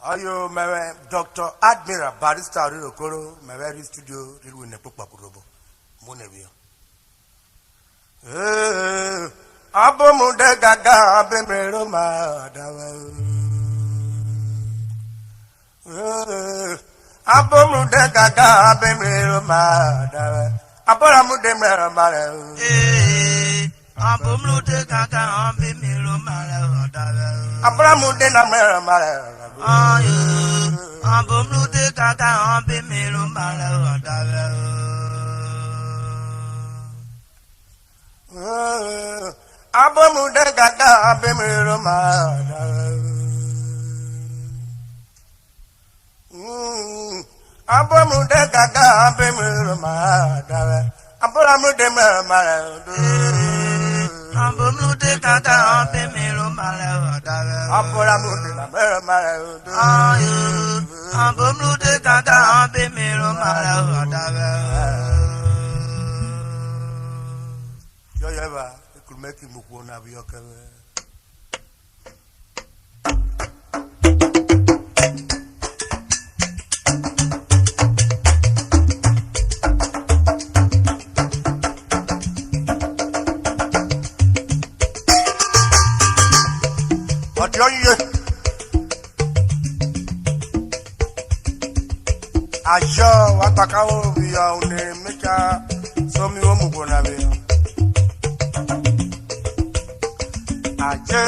Ayo mewe Dr. Admiral Barista Okoro mewe studio riru ne popa Urhobo monebio. Abomu de gaga abemero ma dawa. Abomu de gaga abemero ma dawa. Aboramu de mero mare. Abomu de gaga abemero mare dawa. Aboramu de na mero mare. Abomu de gaga abemero mare dawa. Abomu de gaga abemero mare. Abomu de gaga abemero mare. Aboramu de mero mare. Abomu de gaga abemero mare dawa. Aboramu de mero mare. Abomu de gaga abemero mare dawa. Yo yeba, could make him look one of your career. What you I sure what I can't be on the maker, so me won't go na be. Aje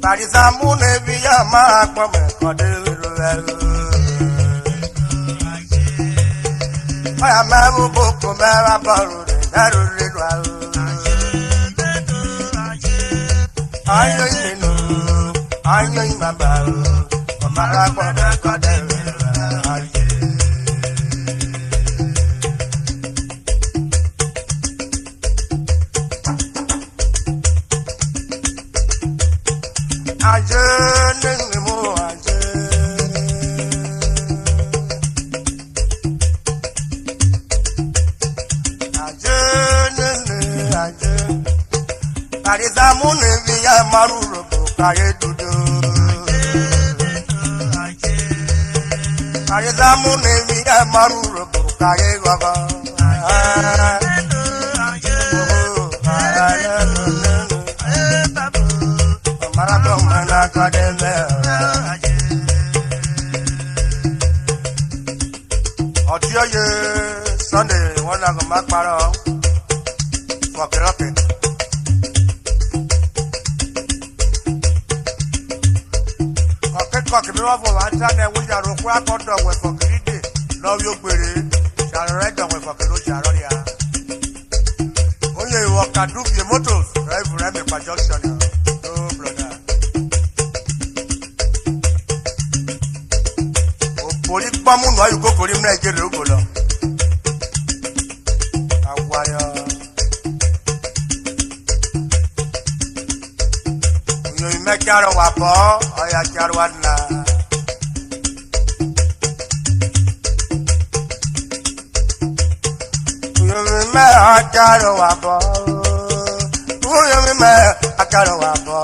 Barisa mune biya ma kwa me kode ro. Aya ma bu boko me ra baru de daru ri wa. Ayo inu ma ba. Ma ra kwa me kode ro. Arizamune via maruro kaye dudu. Arizamune via maruro kaye gaga. Marado mana kadele. Otiyo ye Sunday wana go makparo. Fokiroke. Cock me off of Antana, which are required with for Gride. No, you query, shall read them with Okoro. Only you can do your motors, drive Remy by Junction. No, brother. Oh, Police Bamun, why you go for him like a regular? You make your wapo, or your one. Akaro wabo, uyome akaro wabo.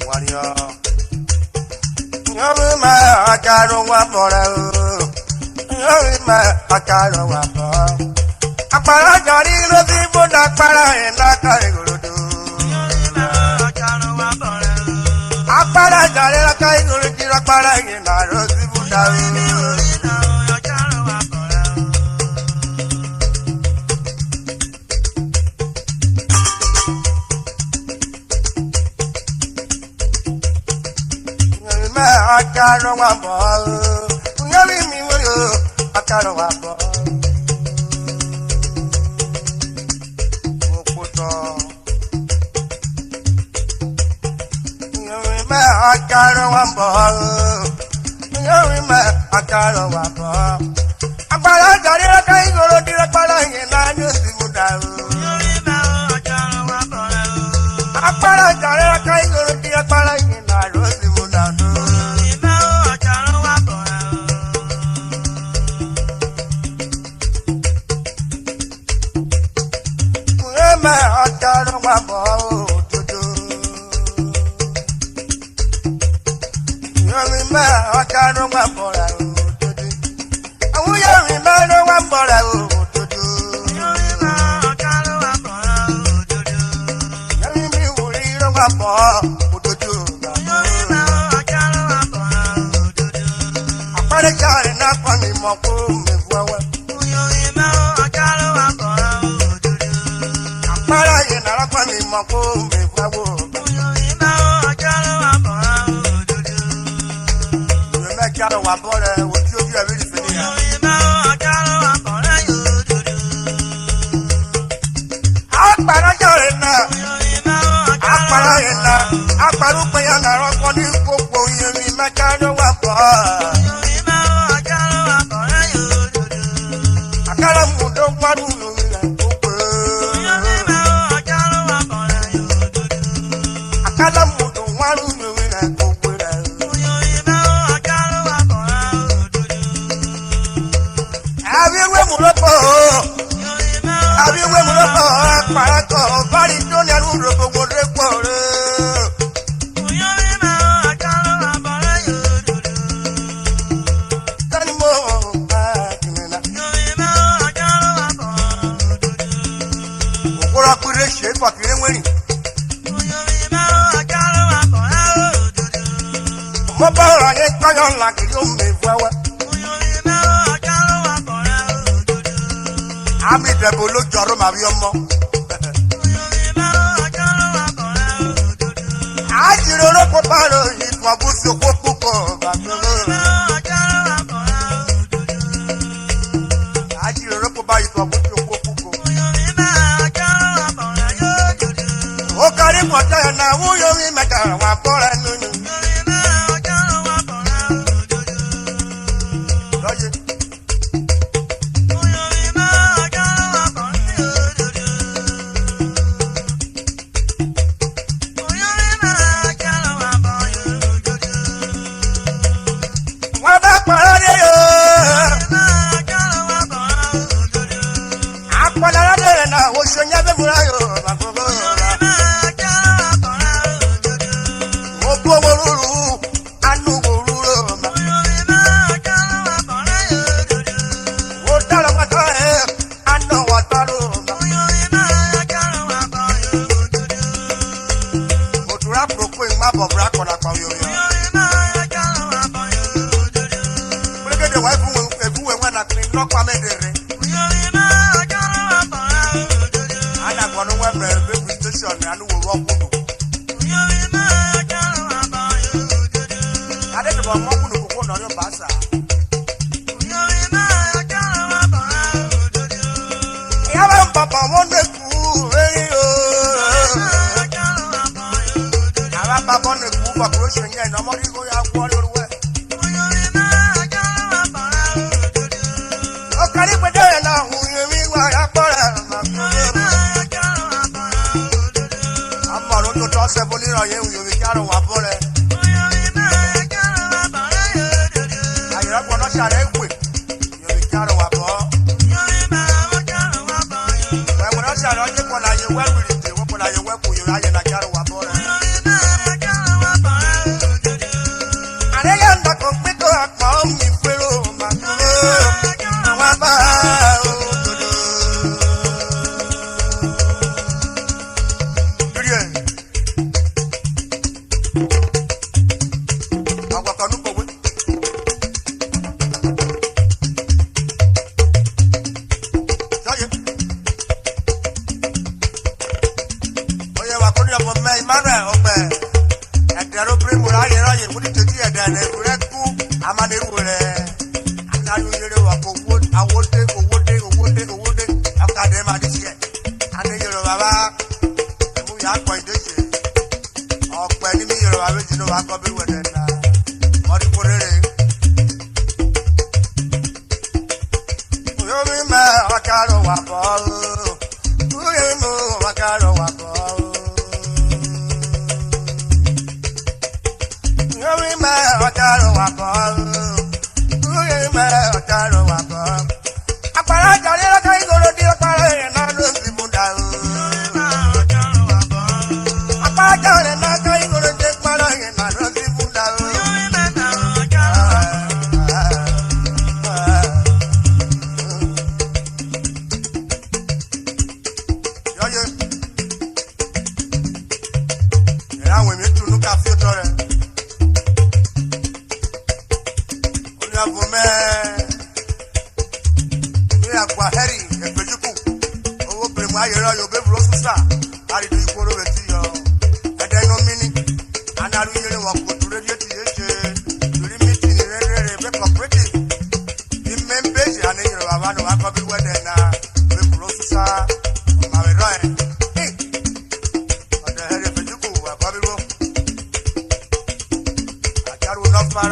Wario, uyome akaro wabo, uyome akaro wabo. Akara jari rosi boda akara ena kare gorodo. Uyome akaro wabo. Akara jari rakai gorodo akara ena rosi boda. Akaro wabo, nyami mi wo akaro wabo. Opoto, nyami me akaro wabo, nyami me akaro wabo. Agbara jari kai goro dira pala yena ni si muda. Nyami me akaro wabo. Agbara jari kai goro dira pala yena ro si muda. ọ̀kadà wà bọ̀rẹ̀ òdodo. Àwọn yóò rí mẹ́rin wà bọ̀rẹ̀ òdodo. Yẹ́nì mi wò rí wà bọ̀ òdodo. Àpẹẹrẹ jáde náà kọ́ ni mọ̀ kó mi wẹ́wẹ́. Àpẹẹrẹ yìí náà kọ́ ni mọ̀ kó mi wẹ́wẹ́. Ọ̀kadà wà bọ̀rẹ̀ òtí ojú ẹ̀rí ìfẹ́ nìyà. Àpàrà jọ̀rẹ̀ náà. Àpàrà yẹn náà. Àpàrà pẹ̀yà náà rọ́pọ̀ ní gbogbo ìyẹ̀mí mẹ́kàdà wà bọ̀. Àkàrà mùdó gbádùn lórí rẹ̀ gbogbo. Àkàrà mùdó wárùn lórí rẹ̀ gbogbo rẹ̀. Àbíwé múlọ́pọ̀ àbíwé múlọ́pọ̀ àpàràkọ̀ bárí tó ní ẹrú rògbòwò rẹ́pọ̀ rẹ̀. Tani mo bá kìnnìún náà. Òkúra péré ṣe é fàkìrẹ́ wẹ̀rìn. Mo bá ọ̀rọ̀ yẹn káyọ̀ ńlá kiri ó mi fẹ́wẹ́. Àmì ìdẹ̀bò ló jọrọ màrí ọmọ. Àjìrò olóko bárò ìtàn àbúsí òkú púpọ̀ bàtúrò. Àjìrò olóko bá ìtàn àbúsí òkú púpọ̀. Ó kárí mọ̀tẹ́ ẹ̀ náà wúyọ rí mẹ́ta wà bọ́ra nínú. Anabume. We are Quaheri, a Pejuku. Oh, Primaya, your baby Rosa. I do Ukoro with you. And then no meaning. And I really want to radio to limit in the cooperative. In Memphis, and then you have one of our public weather now. With Rosa, my right. On the head of Pejuku, a Bobby Room. I can't enough for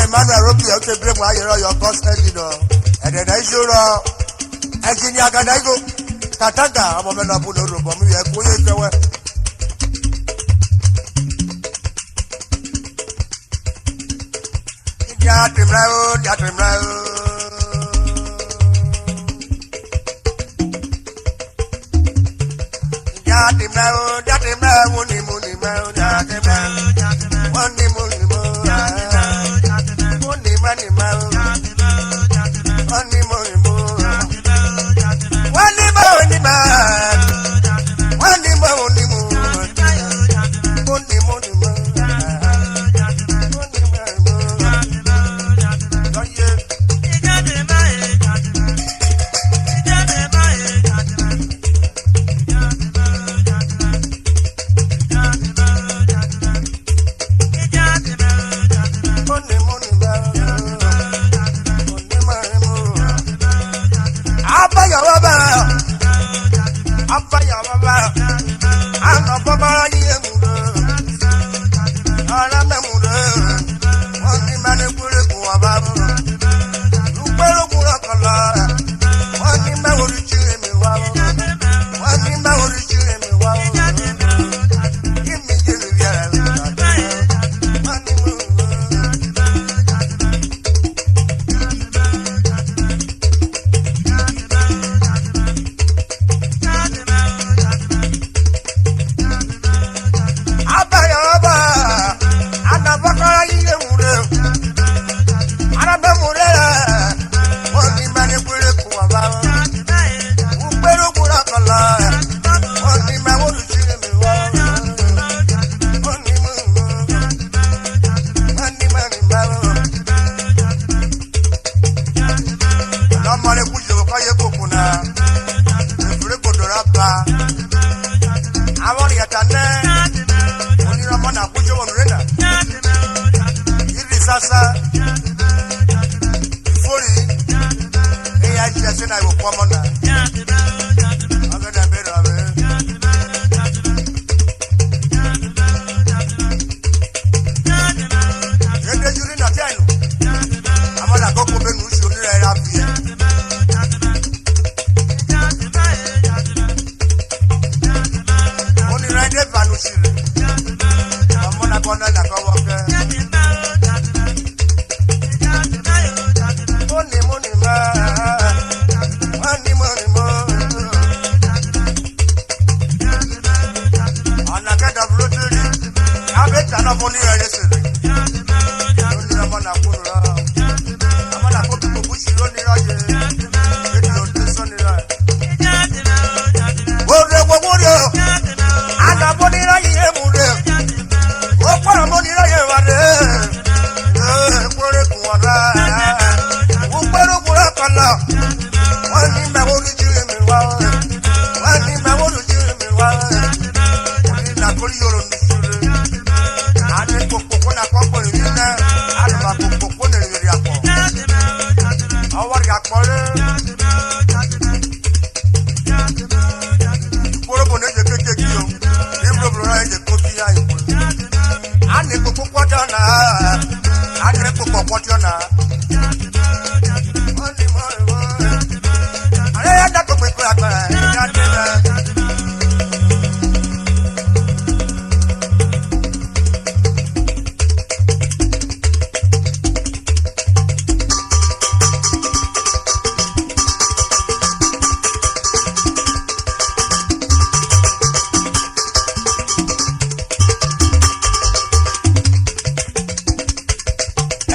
Emmanuel Robi okay break my your cost editor and then I show engineer Gadaigo Katanga I'm on up on Urhobo me e ko ye tewe ya Admiral money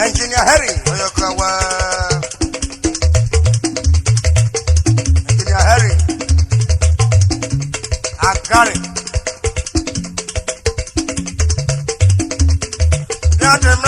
Engineer Harry, I